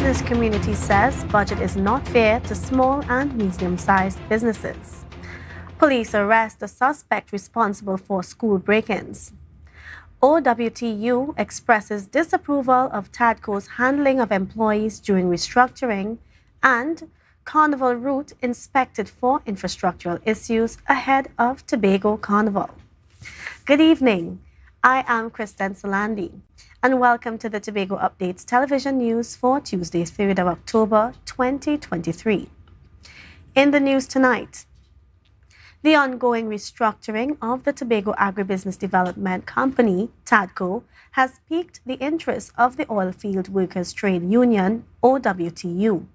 business community says budget is not fair to small and medium-sized businesses. Police arrest the suspect responsible for school break-ins. OWTU expresses disapproval of Tadco's handling of employees during restructuring, and Carnival route inspected for infrastructural issues ahead of Tobago Carnival. Good evening. I am Kristen Solandi, and welcome to the Tobago Updates television news for Tuesday, 3rd of October, 2023. In the news tonight, the ongoing restructuring of the Tobago Agribusiness Development Company, Tadco, has piqued the interest of the Oilfield Workers Trade Union, OWTU.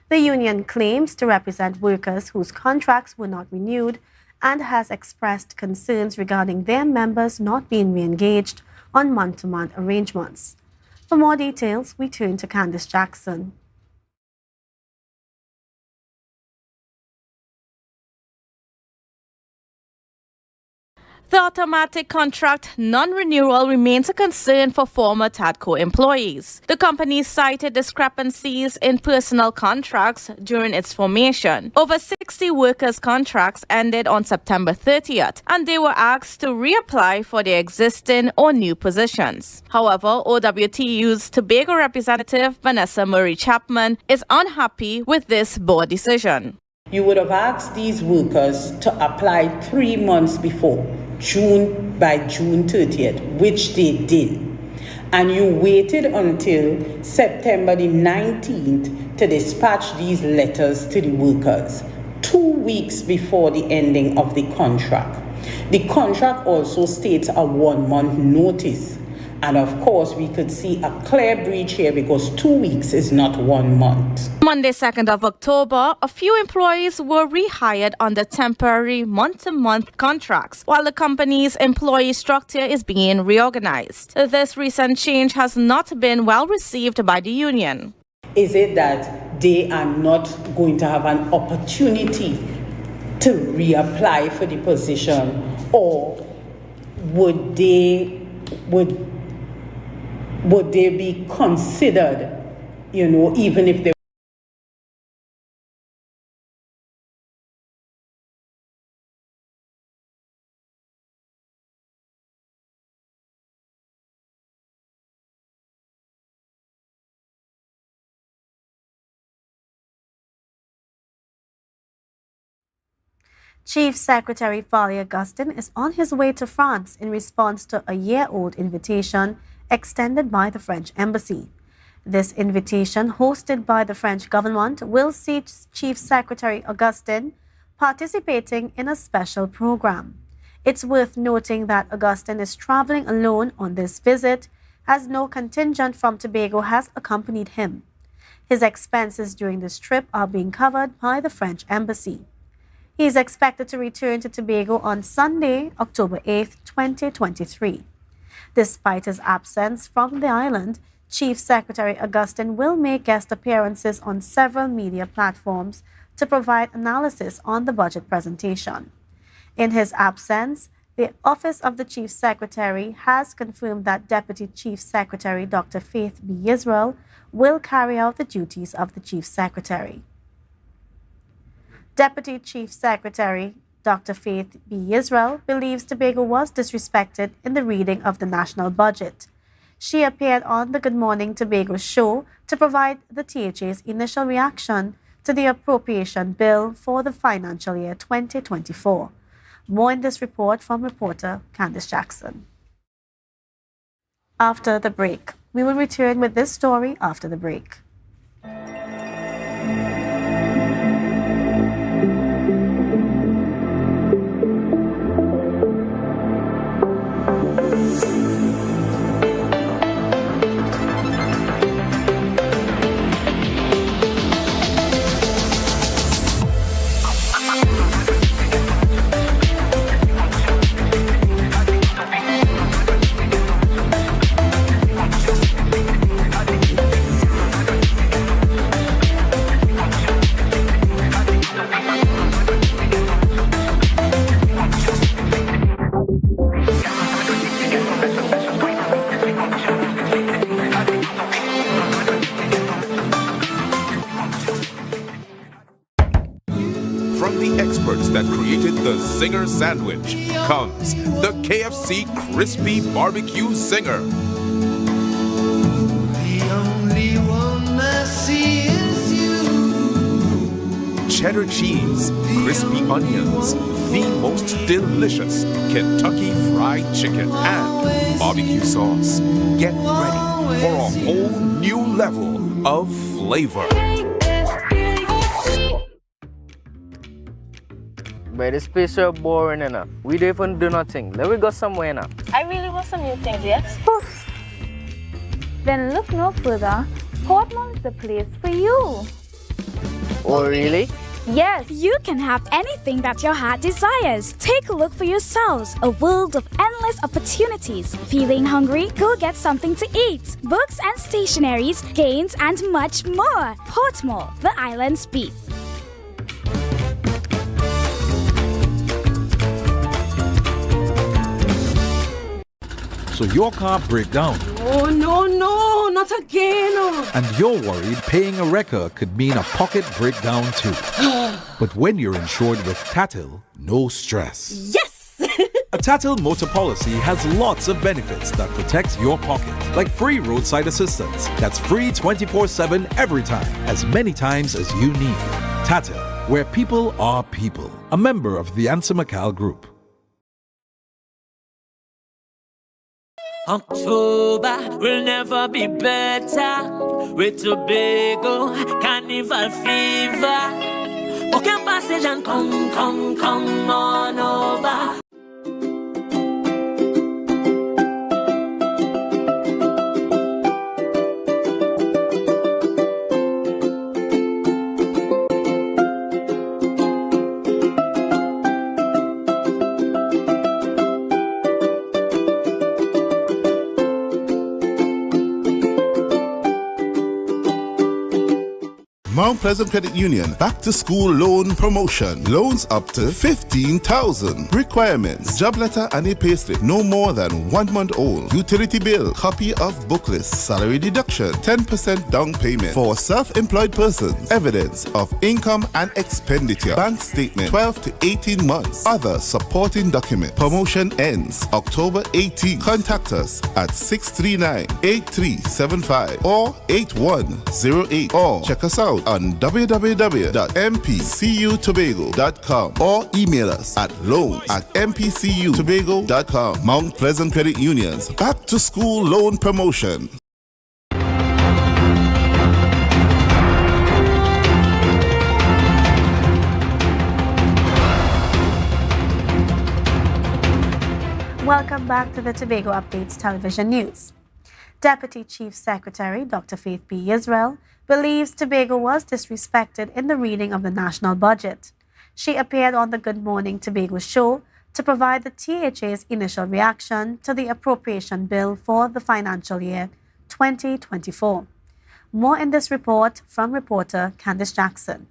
The union claims to represent workers whose contracts were not renewed and has expressed concerns regarding their members not being re-engaged on month-to-month arrangements. For more details, we turn to Candice Jackson. The automatic contract non-renewal remains a concern for former Tadco employees. The company cited discrepancies in personnel contracts during its formation. Over 60 workers' contracts ended on September 30th, and they were asked to reapply for their existing or new positions. However, OWTU's Tobago representative Vanessa Murray Chapman is unhappy with this board decision. You would have asked these workers to apply 3 months before, by June 30th, which they did. And you waited until September the 19th to dispatch these letters to the workers, 2 weeks before the ending of the contract. The contract also states a 1-month notice. And of course, we could see a clear breach here because 2 weeks is not 1 month. Monday, 2nd of October, a few employees were rehired under temporary month-to-month contracts, while the company's employee structure is being reorganized. This recent change has not been well received by the union. Is it that they are not going to have an opportunity to reapply for the position, or would they be considered, even if they... Chief Secretary Farley Augustine is on his way to France in response to a year-old invitation extended by the French Embassy. This invitation, hosted by the French government, will see Chief Secretary Augustine participating in a special program. It's worth noting that Augustine is traveling alone on this visit, as no contingent from Tobago has accompanied him. His expenses during this trip are being covered by the French Embassy. He is expected to return to Tobago on Sunday, October 8, 2023. Despite his absence from the island, Chief Secretary Augustine will make guest appearances on several media platforms to provide analysis on the budget presentation. In his absence, the Office of the Chief Secretary has confirmed that Deputy Chief Secretary Dr. Faith B. Israel will carry out the duties of the Chief Secretary. Deputy Chief Secretary Dr. Faith B. Israel believes Tobago was disrespected in the reading of the national budget. She appeared on the Good Morning Tobago show to provide the THA's initial reaction to the appropriation bill for the financial year 2024. More in this report from reporter Candice Jackson. After the break, we will return with this story after the break. Zinger sandwich comes the KFC Crispy Barbecue Zinger. The only one I see is you. Cheddar cheese, crispy onions, the most delicious Kentucky Fried Chicken, and barbecue sauce. Get ready for a whole new level of flavor. But this place so boring enough. We don't even do nothing. Let me go somewhere now. I really want some new things, yes? Then look no further. Portmore is the place for you. Oh, really? Yes. You can have anything that your heart desires. Take a look for yourselves. A world of endless opportunities. Feeling hungry? Go get something to eat. Books and stationeries, games, and much more. Portmore, the island's beat. So your car break down. Oh, no, not again. And you're worried paying a wrecker could mean a pocket breakdown too. But when you're insured with Tatil, no stress. Yes! A Tatil motor policy has lots of benefits that protect your pocket. Like free roadside assistance. That's free 24/7 every time, as many times as you need. Tatil, where people are people. A member of the Ansa McAl Group. October will never be better with Tobago Carnival fever. Okay, passage and come on over. Mount Pleasant Credit Union Back to School Loan Promotion. Loans up to $15,000. Requirements: job letter and a payslip no more than 1 month old. Utility bill, copy of book list, salary deduction, 10% down payment for self-employed persons, evidence of income and expenditure, bank statement, 12 to 18 months, other supporting document. Promotion ends October 18. Contact us at 639-8375 or 8108 or check us out on www.mpcutobago.com or email us at loan@mpcutobago.com. Mount Pleasant Credit Union's Back to School Loan Promotion. Welcome back to the Tobago Updates Television News. Deputy Chief Secretary Dr. Faith B. Israel believes Tobago was disrespected in the reading of the national budget. She appeared on the Good Morning Tobago show to provide the THA's initial reaction to the appropriation bill for the financial year 2024. More in this report from reporter Candice Jackson.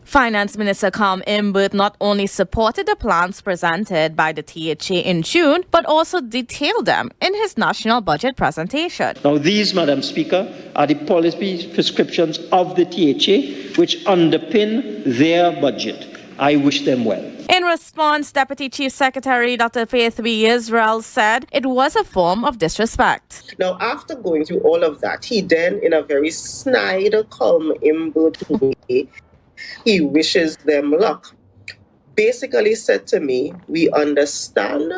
Finance Minister Carm Imbert not only supported the plans presented by the THA in June, but also detailed them in his national budget presentation. Now these, Madam Speaker, are the policy prescriptions of the THA which underpin their budget. I wish them well. In response, Deputy Chief Secretary Dr. Faith B. Israel said it was a form of disrespect. Now, after going through all of that, he then, in a very snide, calm, Imbert way, he wishes them luck. Basically said to me, we understand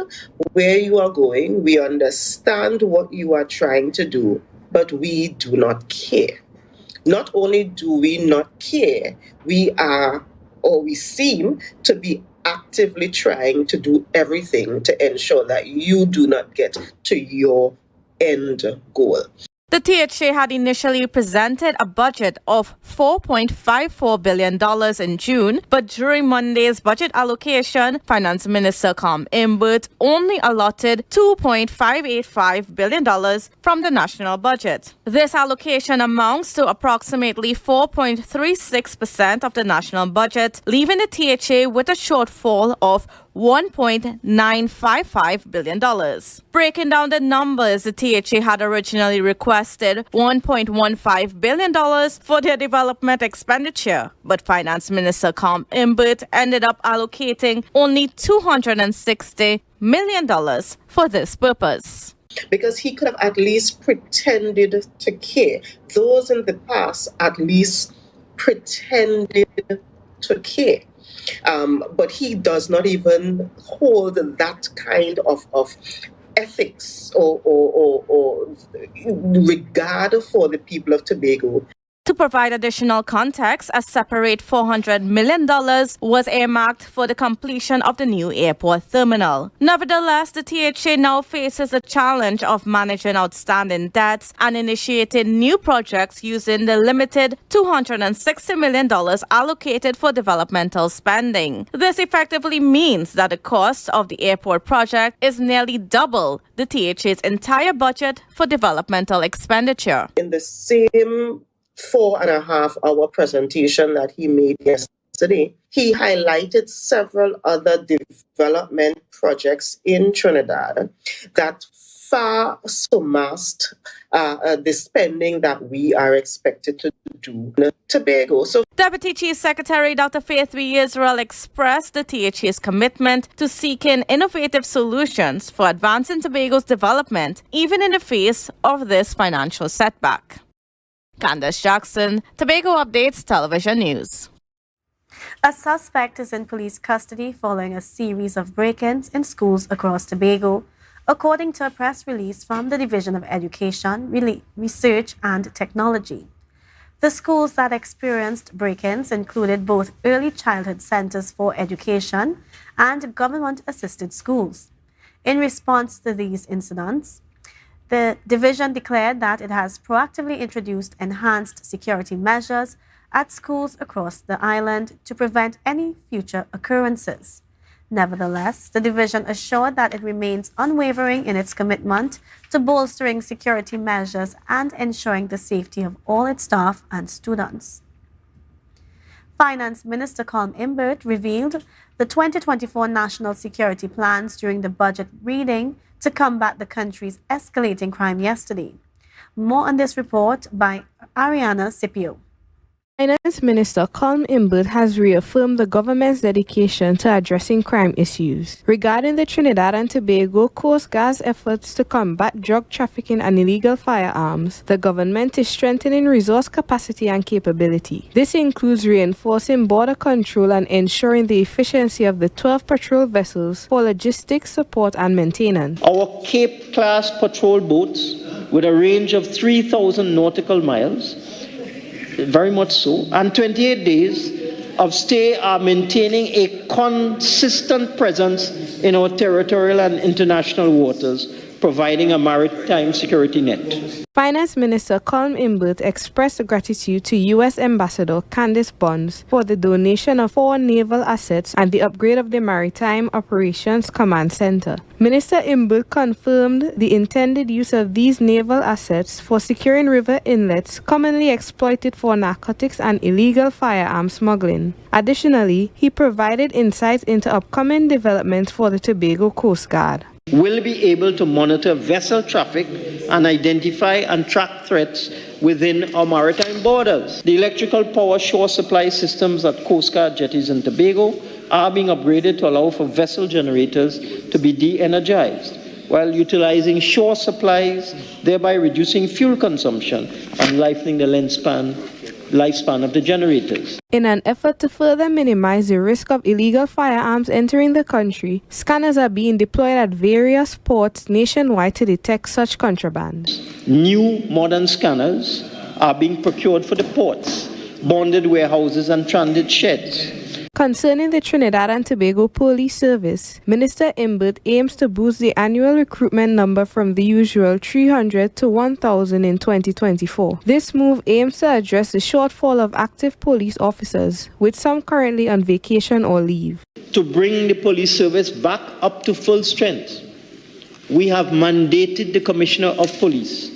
where you are going, we understand what you are trying to do, but we do not care. Not only do we not care, we seem to be actively trying to do everything to ensure that you do not get to your end goal. The THA had initially presented a budget of $4.54 billion in June, but during Monday's budget allocation, Finance Minister Carm Imbert only allotted $2.585 billion from the national budget. This allocation amounts to approximately 4.36% of the national budget, leaving the THA with a shortfall of $1.955 billion. Breaking down the numbers, the THA had originally requested $1.15 billion for their development expenditure, but Finance Minister Carl Imbert ended up allocating only $260 million for this purpose. Because he could have at least pretended to care. Those in the past at least pretended to care. But he does not even hold that kind of ethics or regard for the people of Tobago. To provide additional context, a separate $400 million was earmarked for the completion of the new airport terminal. Nevertheless, the THA now faces the challenge of managing outstanding debts and initiating new projects using the limited $260 million allocated for developmental spending. This effectively means that the cost of the airport project is nearly double the THA's entire budget for developmental expenditure. In the same 4.5-hour presentation that he made yesterday, he highlighted several other development projects in Trinidad that far surpassed the spending that we are expected to do in Tobago. So, Deputy Chief Secretary Dr. Faithwe Israel expressed the THA's commitment to seeking innovative solutions for advancing Tobago's development, even in the face of this financial setback. Candace Jackson, Tobago Updates Television News. A suspect is in police custody following a series of break-ins in schools across Tobago, according to a press release from the Division of Education, Research and Technology. The schools that experienced break-ins included both early childhood centers for education and government-assisted schools. In response to these incidents, the division declared that it has proactively introduced enhanced security measures at schools across the island to prevent any future occurrences. Nevertheless, the division assured that it remains unwavering in its commitment to bolstering security measures and ensuring the safety of all its staff and students. Finance Minister Carl Imbert revealed the 2024 national security plans during the budget reading to combat the country's escalating crime yesterday. More on this report by Ariana Scipio. Finance Minister Carl Imbert has reaffirmed the government's dedication to addressing crime issues. Regarding the Trinidad and Tobago Coast Guard's efforts to combat drug trafficking and illegal firearms, the government is strengthening resource capacity and capability. This includes reinforcing border control and ensuring the efficiency of the 12 patrol vessels for logistics, support and maintenance. Our Cape-class patrol boats with a range of 3,000 nautical miles, very much so, and 28 days of stay are maintaining a consistent presence in our territorial and international waters, providing a maritime security net. Finance Minister Carl Imbert expressed gratitude to U.S. Ambassador Candice Bonds for the donation of 4 naval assets and the upgrade of the Maritime Operations Command Center. Minister Imbert confirmed the intended use of these naval assets for securing river inlets commonly exploited for narcotics and illegal firearm smuggling. Additionally, he provided insights into upcoming developments for the Tobago Coast Guard. Will be able to monitor vessel traffic and identify and track threats within our maritime borders. The electrical power shore supply systems at Coast Guard jetties in Tobago are being upgraded to allow for vessel generators to be de-energized, while utilizing shore supplies, thereby reducing fuel consumption and lightening the lifespan of the generators. In an effort to further minimize the risk of illegal firearms entering the country, scanners are being deployed at various ports nationwide to detect such contraband. New modern scanners are being procured for the ports, bonded warehouses and transit sheds. Concerning the Trinidad and Tobago Police Service, Minister Imbert aims to boost the annual recruitment number from the usual 300 to 1,000 in 2024. This move aims to address the shortfall of active police officers, with some currently on vacation or leave. To bring the police service back up to full strength, we have mandated the Commissioner of Police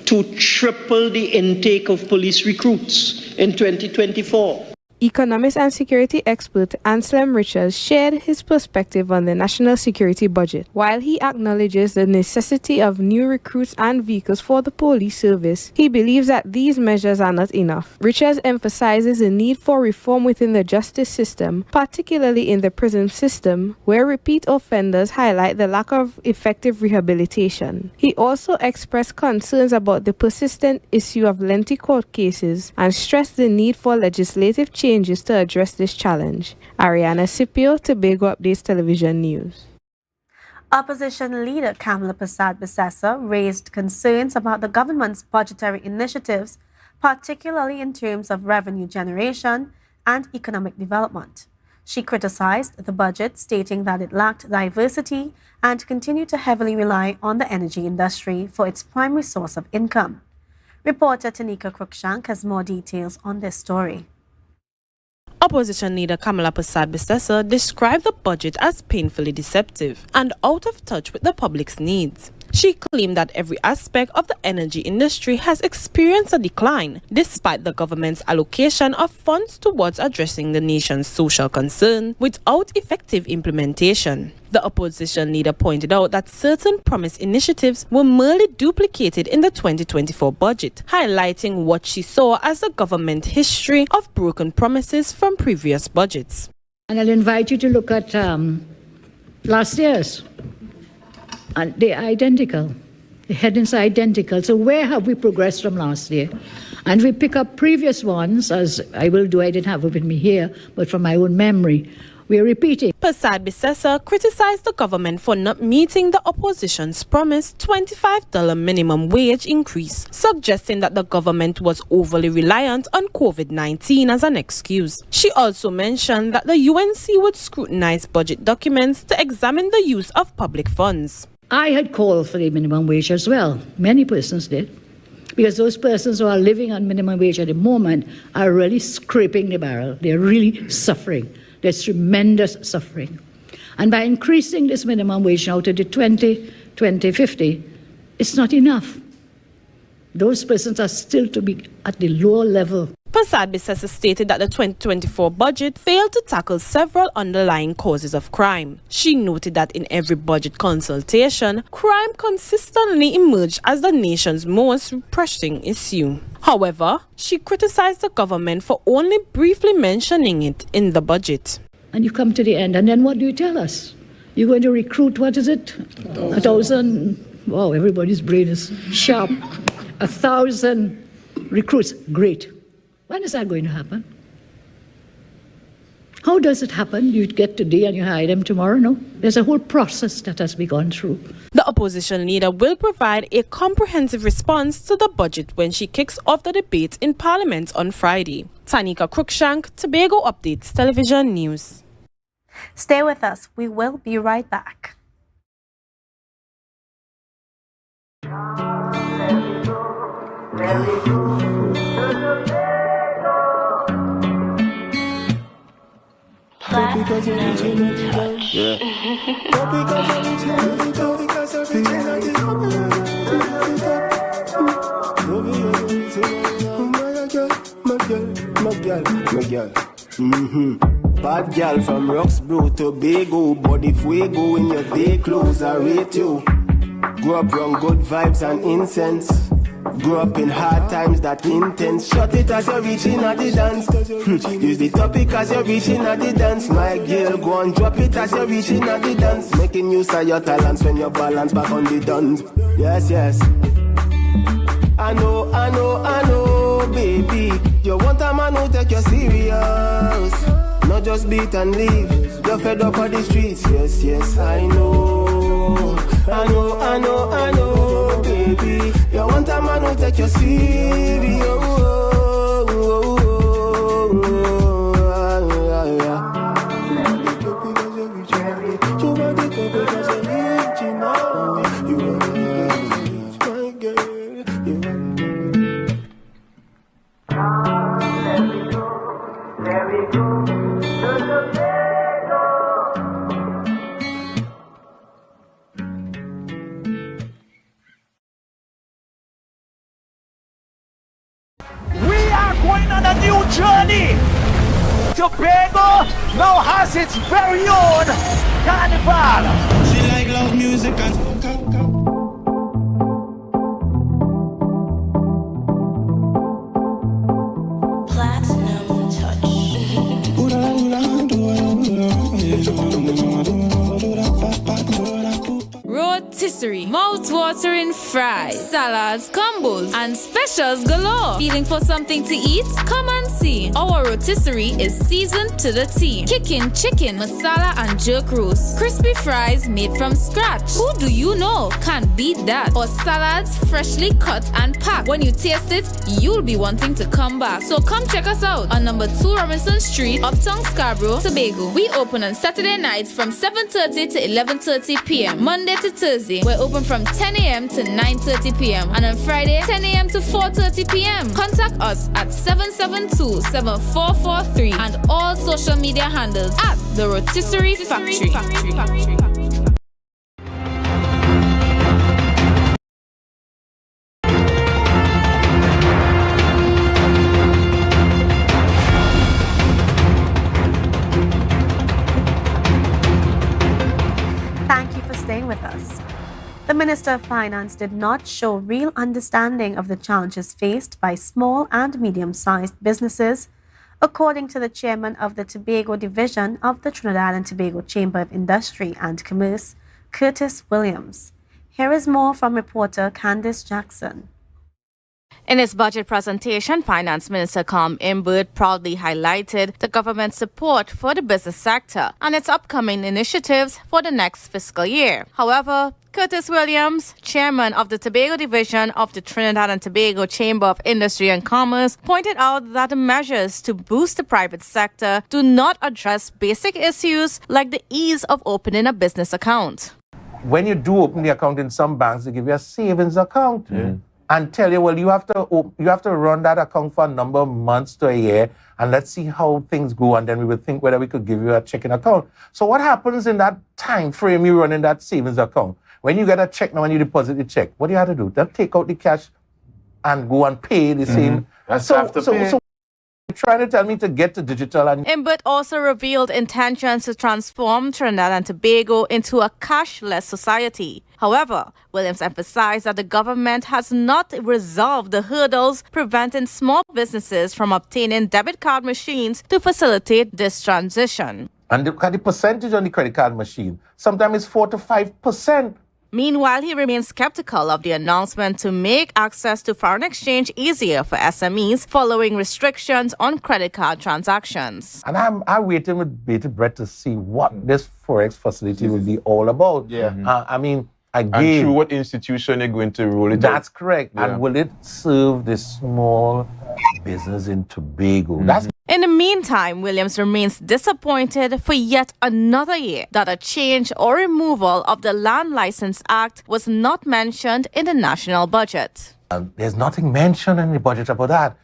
to triple the intake of police recruits in 2024. economist and security expert Anselm Richards shared his perspective on the national security budget. While he acknowledges the necessity of new recruits and vehicles for the police service, he believes that these measures are not enough. Richards emphasizes the need for reform within the justice system, particularly in the prison system, where repeat offenders highlight the lack of effective rehabilitation. He also expressed concerns about the persistent issue of lengthy court cases and stressed the need for legislative changes to address this challenge. Ariana Scipio, Tobago Updates Television News. Opposition leader Kamala Persad-Bissessar raised concerns about the government's budgetary initiatives, particularly in terms of revenue generation and economic development. She criticized the budget, stating that it lacked diversity and continued to heavily rely on the energy industry for its primary source of income. Reporter Tanika Cruikshank has more details on this story. Opposition leader Kamala Persad-Bissessar described the budget as painfully deceptive and out of touch with the public's needs. She claimed that every aspect of the energy industry has experienced a decline, despite the government's allocation of funds towards addressing the nation's social concern without effective implementation. The opposition leader pointed out that certain promised initiatives were merely duplicated in the 2024 budget, highlighting what she saw as the government history of broken promises from previous budgets. And I'll invite you to look at last year's. And they're identical. The headings are identical. So where have we progressed from last year? And we pick up previous ones, as I will do. I didn't have it with me here, but from my own memory, we are repeating. Persad-Bissessar criticized the government for not meeting the opposition's promised $25 minimum wage increase, suggesting that the government was overly reliant on COVID-19 as an excuse. She also mentioned that the UNC would scrutinize budget documents to examine the use of public funds. I had called for the minimum wage as well. Many persons did. Because those persons who are living on minimum wage at the moment are really scraping the barrel. They're really suffering. There's tremendous suffering. And by increasing this minimum wage now to the 2050, it's not enough. Those persons are still to be at the lower level. Persad-Bissessar stated that the 2024 budget failed to tackle several underlying causes of crime. She noted that in every budget consultation, crime consistently emerged as the nation's most pressing issue. However, she criticized the government for only briefly mentioning it in the budget. And you come to the end, and then what do you tell us? You're going to recruit, what is it? 1,000. Wow, everybody's brain is sharp. 1,000 recruits. Great. When is that going to happen? How does it happen? You get today and you hire them tomorrow? No. There's a whole process that has been gone through. The opposition leader will provide a comprehensive response to the budget when she kicks off the debate in Parliament on Friday. Tanika Cruikshank, Tobago Updates Television News. Stay with us. We will be right back. Bad girl from Roxborough, Tobago, body fuego in your day clothes, I rate you. Grew up around good vibes and incense. Grew up in hard times that intense. Shut it as you're reaching at the dance. Use the topic as you're reaching at the dance. My girl, go and drop it as you're reaching at the dance. Making use of your talents when you balance back on the duns. Yes, yes. I know, baby. You want a man who take you serious. Not just beat and leave. You're fed up on the streets. Yes, yes, I know, baby. You want a man who take you serious. Going on a new journey. Tobago now has its very own Carnival. She like loud music and Platinum touch. Rotisserie, mouth-watering fries, salads, combos, and specials galore. Feeling for something to eat? Come and see. Our rotisserie is seasoned to the T. Kicking chicken, masala, and jerk roast. Crispy fries made from scratch. Who do you know can't beat that? Or salads freshly cut and packed. When you taste it, you'll be wanting to come back. So come check us out on number 2 Robinson Street, Uptown Scarborough, Tobago. We open on Saturday nights from 7:30 to 11:30 p.m. Monday to Thursday, we're open from 10 a.m. to 9:30 p.m. and on Friday, 10 a.m. to 4:30 p.m. Contact us at 772-7443 and all social media handles at The Rotisserie Factory. Thank you for staying with us. The Minister of Finance did not show real understanding of the challenges faced by small and medium-sized businesses, according to the chairman of the Tobago division of the Trinidad and Tobago Chamber of Industry and Commerce, Curtis Williams. Here is more from reporter Candice Jackson. In his budget presentation, Finance Minister Carl Imbert proudly highlighted the government's support for the business sector and its upcoming initiatives for the next fiscal year. However, Curtis Williams, chairman of the Tobago division of the Trinidad and Tobago Chamber of Industry and Commerce, pointed out that the measures to boost the private sector do not address basic issues like the ease of opening a business account. When you do open the account in some banks, they give you a savings account. And tell you, well, you have to run that account for a number of months to a year, and let's see how things go, and then we will think whether we could give you a checking account. So what happens in that time frame you run in that savings account? When you get a check now, when you deposit the check, what do you have to do? Then take out the cash and go and pay the same. So you're trying to tell me to get to digital. And Imbert also revealed intentions to transform Trinidad and Tobago into a cashless society. However, Williams emphasized that the government has not resolved the hurdles preventing small businesses from obtaining debit card machines to facilitate this transition. And the percentage on the credit card machine, sometimes it's 4 to 5%. Meanwhile, he remains skeptical of the announcement to make access to foreign exchange easier for SMEs following restrictions on credit card transactions. And I'm waiting with bated breath to see what this Forex facility will be all about. I mean, again, and through what institution you're going to roll it out? That's correct. And will it serve the small business in Tobago? In the meantime, Williams remains disappointed for yet another year that a change or removal of the Land License Act was not mentioned in the national budget. There's nothing mentioned in the budget about that.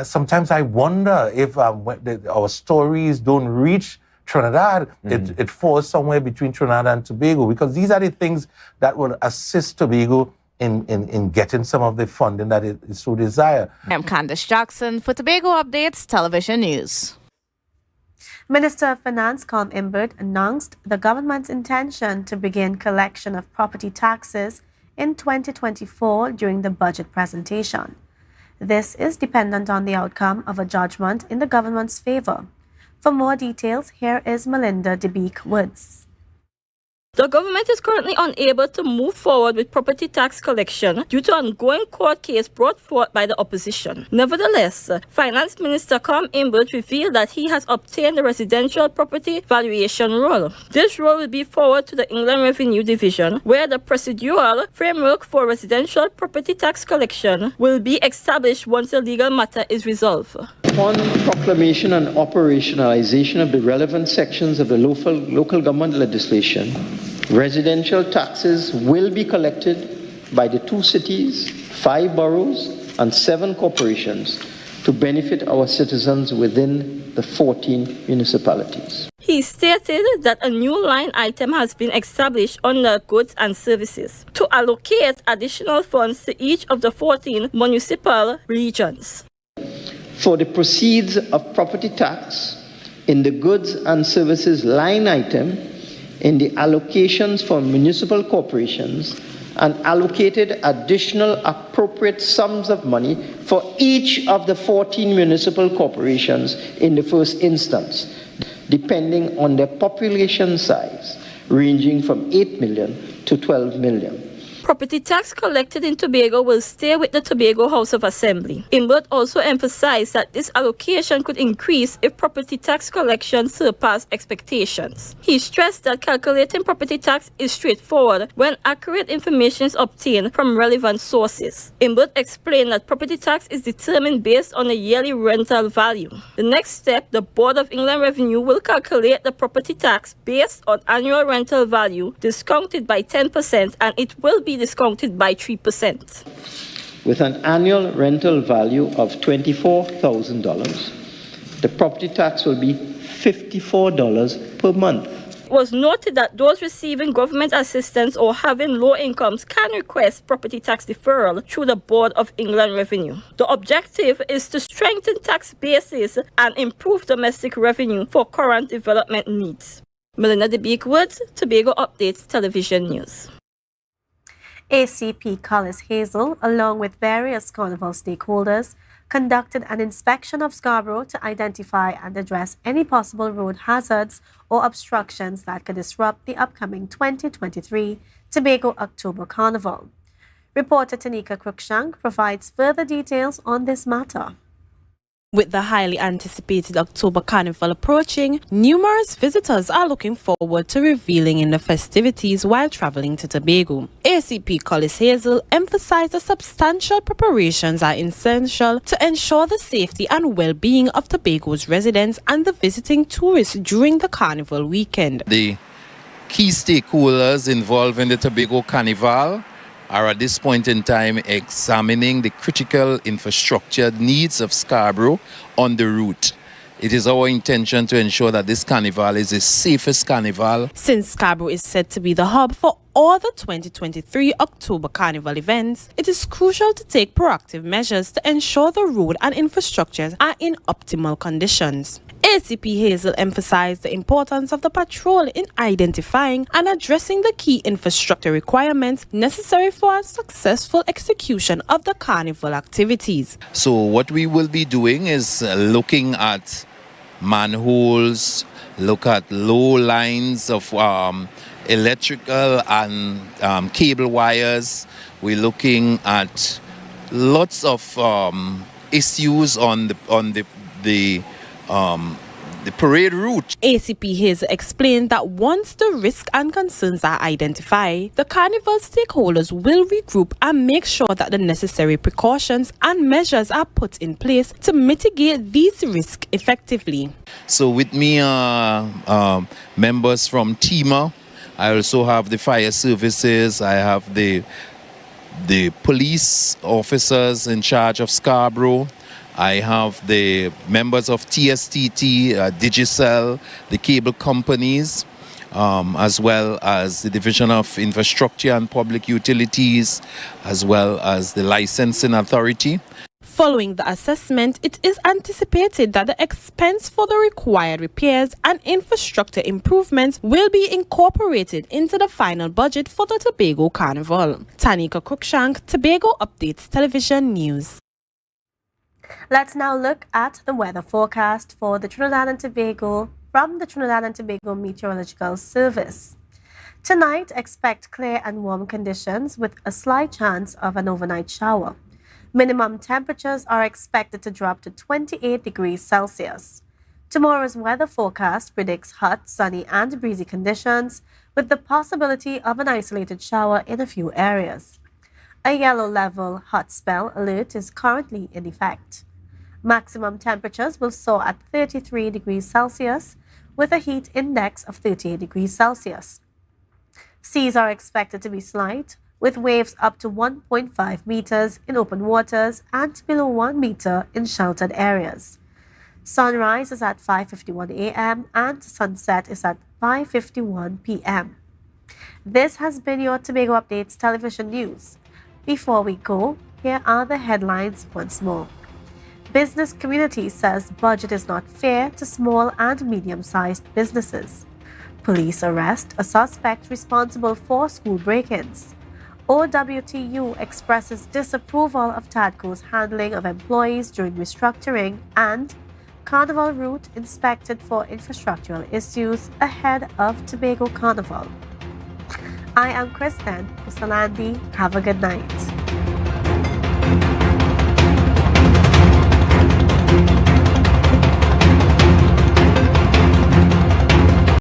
Sometimes I wonder if our stories don't reach Trinidad, it falls somewhere between Trinidad and Tobago, because these are the things that will assist Tobago in getting some of the funding that it so desire. I'm Candice Jackson for Tobago Updates Television News. Minister of Finance Carl Imbert announced the government's intention to begin collection of property taxes in 2024 during the budget presentation. This is dependent on the outcome of a judgment in the government's favor. For more details, here is Melinda DeBeek Woods. The government is currently unable to move forward with property tax collection due to an ongoing court case brought forth by the opposition. Nevertheless, Finance Minister Carl Imbert revealed that he has obtained the residential property valuation roll. This roll will be forwarded to the Inland Revenue Division, where the procedural framework for residential property tax collection will be established once the legal matter is resolved. Upon proclamation and operationalization of the relevant sections of the local government legislation, residential taxes will be collected by the 2 cities, 5 boroughs, and 7 corporations to benefit our citizens within the 14 municipalities. He stated that a new line item has been established under goods and services to allocate additional funds to each of the 14 municipal regions. For the proceeds of property tax In the goods and services line item, in the allocations for municipal corporations, and allocated additional appropriate sums of money for each of the 14 municipal corporations in the first instance, depending on their population size, ranging from 8 million to 12 million. Property tax collected in Tobago will stay with the Tobago House of Assembly. Imbert also emphasized that this allocation could increase if property tax collection surpassed expectations. He stressed that calculating property tax is straightforward when accurate information is obtained from relevant sources. Imbert explained that property tax is determined based on a yearly rental value. The next step, the Board of Inland Revenue will calculate the property tax based on annual rental value discounted by 10%, and it will be discounted by 3%. With an annual rental value of $24,000, the property tax will be $54 per month. It was noted that those receiving government assistance or having low incomes can request property tax deferral through the Board of Inland Revenue. The objective is to strengthen tax bases and improve domestic revenue for current development needs. Melinda de Beekwood, Tobago Updates Television News. ACP Collis Hazel, along with various Carnival stakeholders, conducted an inspection of Scarborough to identify and address any possible road hazards or obstructions that could disrupt the upcoming 2023 Tobago October Carnival. Reporter Tanika Cruikshank provides further details on this matter. With the highly anticipated October Carnival approaching, numerous visitors are looking forward to reveling in the festivities while traveling to Tobago. ACP Collis Hazel emphasized that substantial preparations are essential to ensure the safety and well-being of Tobago's residents and the visiting tourists during the Carnival weekend. The key stakeholders involved in the Tobago Carnival are at this point in time examining the critical infrastructure needs of Scarborough on the route. It is our intention to ensure that this carnival is the safest carnival. Since Scarborough is said to be the hub for all the 2023 October Carnival events, it is crucial to take proactive measures to ensure the road and infrastructures are in optimal conditions. ACP Hazel emphasized the importance of the patrol in identifying and addressing the key infrastructure requirements necessary for a successful execution of the carnival activities. So what we will be doing is looking at manholes, look at low lines of electrical and cable wires. We're looking at lots of issues on the parade route. ACP Hazel explained that once the risks and concerns are identified, the carnival stakeholders will regroup and make sure that the necessary precautions and measures are put in place to mitigate these risks effectively. So with me members from TEMA, I also have the fire services, I have the police officers in charge of Scarborough, I have the members of TSTT, Digicel, the cable companies, as well as the Division of Infrastructure and Public Utilities, as well as the Licensing Authority. Following the assessment, it is anticipated that the expense for the required repairs and infrastructure improvements will be incorporated into the final budget for the Tobago Carnival. Tanika Cruikshank, Tobago Updates Television News. Let's now look at the weather forecast for the Trinidad and Tobago from the Trinidad and Tobago Meteorological Service. Tonight, expect clear and warm conditions with a slight chance of an overnight shower. Minimum temperatures are expected to drop to 28 degrees Celsius. Tomorrow's weather forecast predicts hot, sunny and breezy conditions with the possibility of an isolated shower in a few areas. A yellow level hot spell alert is currently in effect. Maximum temperatures will soar at 33 degrees Celsius with a heat index of 38 degrees Celsius. Seas are expected to be slight with waves up to 1.5 meters in open waters and below 1 meter in sheltered areas. Sunrise is at 5:51 a.m. and sunset is at 5:51 p.m. This has been your Tobago Updates Television News. Before we go, here are the headlines once more. Business community says budget is not fair to small and medium-sized businesses. Police arrest a suspect responsible for school break-ins. OWTU expresses disapproval of Tadco's handling of employees during restructuring, and Carnival route inspected for infrastructural issues ahead of Tobago Carnival. I am Kristen Pusalandi. Have a good night.